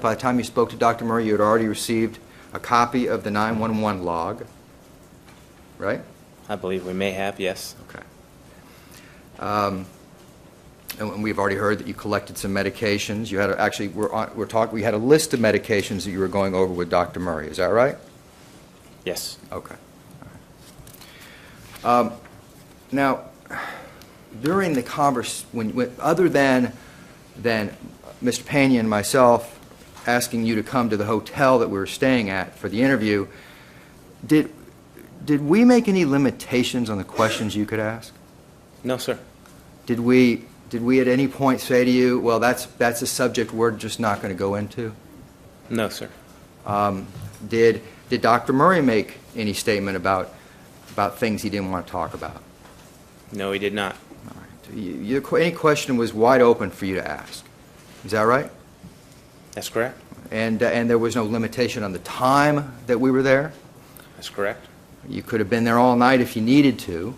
By the time you spoke to Dr. Murray, you had already received a copy of the 911 log, right? I believe we may have, yes. Okay. And we've already heard that you collected some medications. You had actually, we had a list of medications that you were going over with Dr. Murray. Is that right? Yes. Okay. All right. Now, during the conversation, other than Mr. Pena and myself asking you to come to the hotel that we were staying at for the interview, did we make any limitations on the questions you could ask? No, sir. Did we at any point say to you, well, that's a subject we're just not going to go into? No, sir. Did Dr. Murray make any statement about things he didn't want to talk about? No, he did not. All right. Any question was wide open for you to ask. Is that right? That's correct. And there was no limitation on the time that we were there? That's correct. You could have been there all night if you needed to.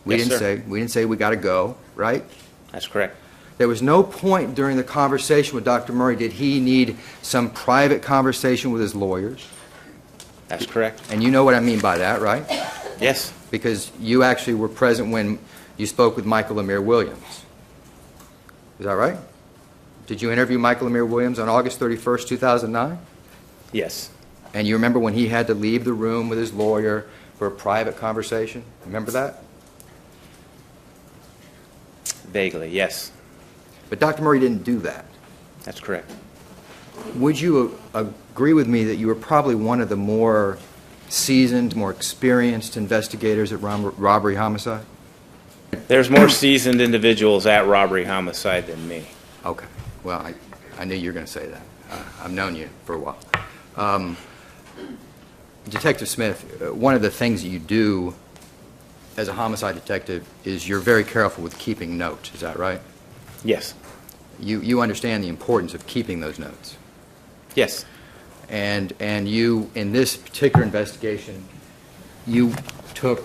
We Yes, sir. didn't say we got to go, right? That's correct. There was no point during the conversation with Dr. Murray did he need some private conversation with his lawyers. That's correct. And you know what I mean by that, right? Yes. Because you actually were present when you spoke with Michael Amir Williams. Is that right? Did you interview Michael Amir Williams on August 31st, 2009? Yes. And you remember when he had to leave the room with his lawyer for a private conversation? Remember that? Vaguely, yes. But Dr. Murray didn't do that. That's correct. Would you agree with me that you were probably one of the more seasoned, more experienced investigators at robbery homicide? There's more seasoned individuals at robbery homicide than me. Okay. Well, I knew you were going to say that. I've known you for a while. Detective Smith, one of the things that you do as a homicide detective is you're very careful with keeping notes. Is that right? Yes. You understand the importance of keeping those notes. Yes. And you, in this particular investigation, you took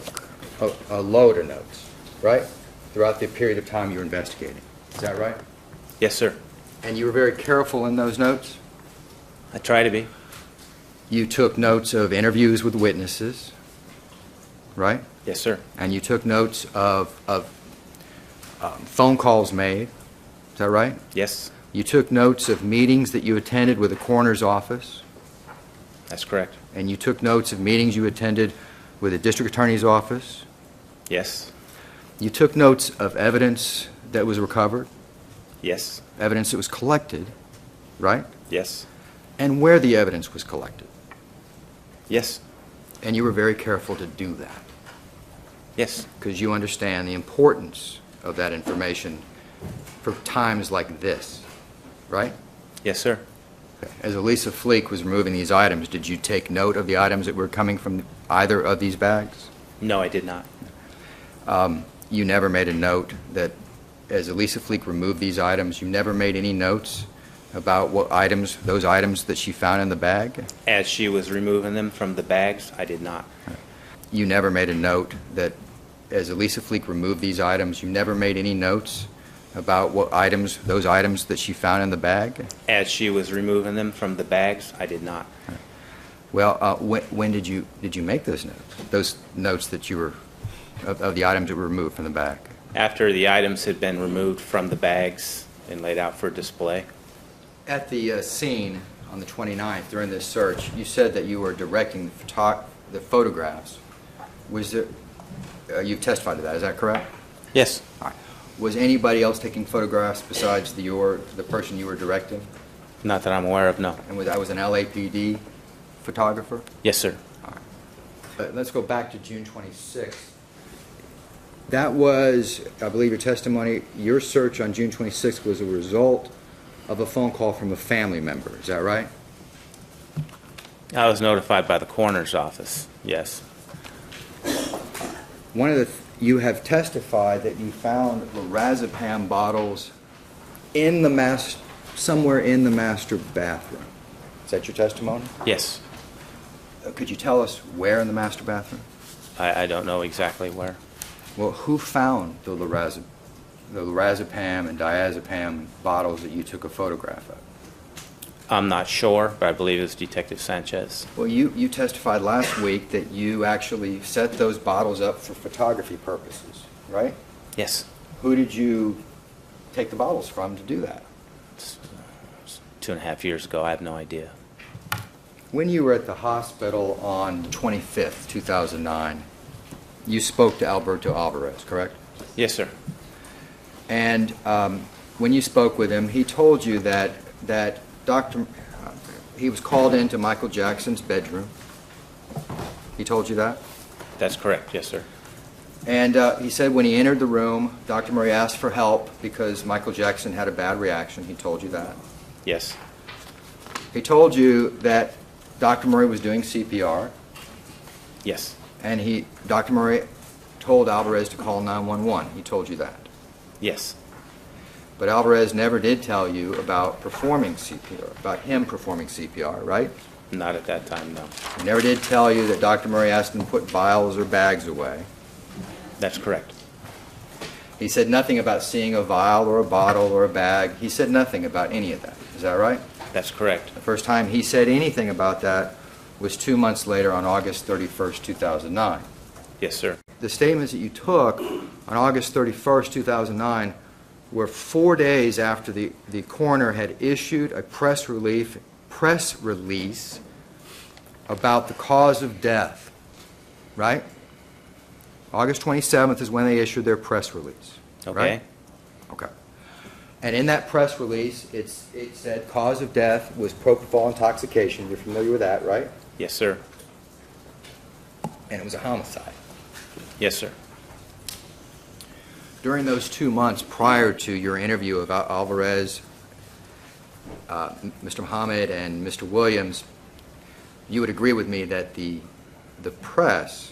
a load of notes, right? Throughout the period of time you were investigating. Is that right? Yes, sir. And you were very careful in those notes? I try to be. You took notes of interviews with witnesses, right? Yes, sir. And you took notes of phone calls made. Is that right? Yes. You took notes of meetings that you attended with the coroner's office. That's correct. And you took notes of meetings you attended with the district attorney's office. Yes. You took notes of evidence that was recovered, Yes. evidence that was collected, right? Yes. And where the evidence was collected. Yes. And you were very careful to do that Yes. because you understand the importance of that information for times like this, right? Yes, sir. As Elisa Fleek was removing these items, did you take note of the items that were coming from either of these bags? No, I did not. You never made a note that as Elisa Fleek removed these items, you never made any notes about what items, those items that she found in the bag? As she was removing them from the bags, I did not. You never made a note that as Elisa Fleek removed these items, you never made any notes about what items, those items that she found in the bag? As she was removing them from the bags, I did not. Well, when did you make those notes? Those notes that you were of the items that were removed from the bag? After the items had been removed from the bags and laid out for display. At the scene on the 29th during this search, you said that you were directing the photographs. Was there? You've testified to that. Is that correct? Yes. All right. Was anybody else taking photographs besides the person you were directing? Not that I'm aware of, no. And that was an LAPD photographer? Yes, sir. All right. Let's go back to June 26th. That was, I believe, your testimony. Your search on June 26th was a result of a phone call from a family member. Is that right? I was notified by the coroner's office, yes. You have testified that you found lorazepam bottles somewhere in the master bathroom. Is that your testimony? Yes. Could you tell us where in the master bathroom? I don't know exactly where. Well, who found the lorazepam and diazepam bottles that you took a photograph of? I'm not sure, but I believe it was Detective Sanchez. Well, you testified last week that you actually set those bottles up for photography purposes, right? Yes. Who did you take the bottles from to do that? It's 2.5 years ago. I have no idea. When you were at the hospital on the 25th, 2009, you spoke to Alberto Alvarez, correct? Yes, sir. And when you spoke with him, he told you that he was called into Michael Jackson's bedroom. He told you that? That's correct. Yes, sir. And he said when he entered the room, Dr. Murray asked for help because Michael Jackson had a bad reaction. He told you that. Yes. He told you that Dr. Murray was doing CPR, Yes. and Dr. Murray told Alvarez to call 911. He told you that. Yes. But Alvarez never did tell you about performing CPR, about him performing CPR, right? Not at that time, no. He never did tell you that Dr. Murray asked him to put vials or bags away. That's correct. He said nothing about seeing a vial or a bottle or a bag. He said nothing about any of that. Is that right? That's correct. The first time he said anything about that was 2 months later on August 31st, 2009. Yes, sir. The statements that you took on August 31st, 2009 were 4 days after the coroner had issued a press release about the cause of death, right? August 27th is when they issued their press release, Okay. right? Okay. And in that press release, it said cause of death was propofol intoxication. You're familiar with that, right? Yes, sir. And it was a homicide. Yes, sir. During those 2 months prior to your interview of Alvarez, Mr. Muhammad, and Mr. Williams, you would agree with me that the press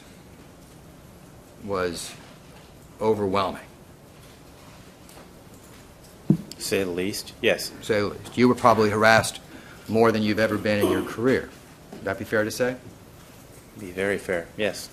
was overwhelming, To say the least. Yes. to say the least. You were probably harassed more than you've ever been in your career. Would that be fair to say? Be very fair. Yes.